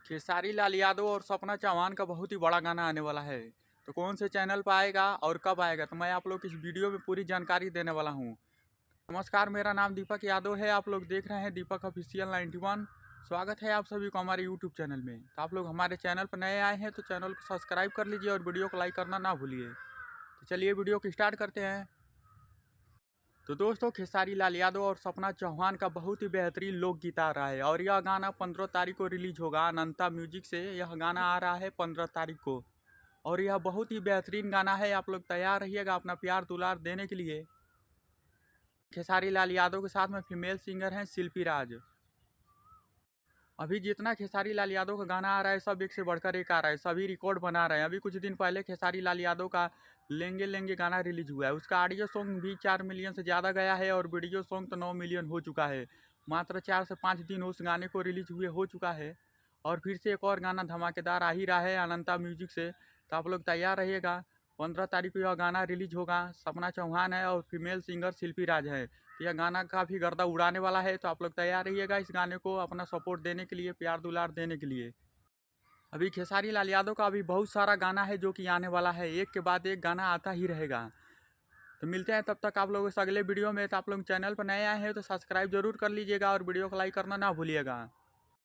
खेसारी लाल यादव और सपना चौहान का बहुत ही बड़ा गाना आने वाला है। तो कौन से चैनल पर आएगा और कब आएगा, तो मैं आप लोग इस वीडियो में पूरी जानकारी देने वाला हूँ। नमस्कार, मेरा नाम दीपक यादव है। आप लोग देख रहे हैं दीपक ऑफिशियल 91। स्वागत है आप सभी को हमारे यूट्यूब चैनल में। तो आप लोग हमारे चैनल पर नए आए हैं तो चैनल को सब्सक्राइब कर लीजिए और वीडियो को लाइक करना ना भूलिए। तो चलिए वीडियो को स्टार्ट करते हैं। तो दोस्तों, खेसारी लाल यादव और सपना चौहान का बहुत ही बेहतरीन लोकगीत आ रहा है और यह गाना 15 तारीख को रिलीज होगा। अनंता म्यूजिक से यह गाना आ रहा है 15 तारीख को और यह बहुत ही बेहतरीन गाना है। आप लोग तैयार रहिएगा अपना प्यार दुलार देने के लिए। खेसारी लाल यादव के साथ में फीमेल सिंगर हैं शिल्पी राज। अभी जितना खेसारी लाल यादव का गाना आ रहा है सब एक से बढ़कर एक आ रहा है, सभी रिकॉर्ड बना रहे हैं। अभी कुछ दिन पहले खेसारी लाल यादव का लेंगे लेंगे गाना रिलीज हुआ है। उसका ऑडियो सॉन्ग भी 4 मिलियन से ज़्यादा गया है और वीडियो सॉन्ग तो 9 मिलियन हो चुका है। मात्र 4 से 5 दिन उस गाने को रिलीज हुए हो चुका है और फिर से एक और गाना धमाकेदार आ ही रहा है अनंता म्यूजिक से। तो आप लोग तैयार रहिएगा। 15 तारीख को यह गाना रिलीज होगा। सपना चौहान है और फीमेल सिंगर शिल्पी राज है। यह गाना काफ़ी गर्दा उड़ाने वाला है। तो आप लोग तैयार रहिएगा इस गाने को अपना सपोर्ट देने के लिए, प्यार दुलार देने के लिए। अभी खेसारी लाल यादव का अभी बहुत सारा गाना है जो कि आने वाला है, एक के बाद एक गाना आता ही रहेगा। तो मिलते हैं तब तक आप लोगों से अगले वीडियो में। तो आप लोग चैनल पर नए आए हैं तो सब्सक्राइब जरूर कर लीजिएगा और वीडियो को लाइक करना ना भूलिएगा।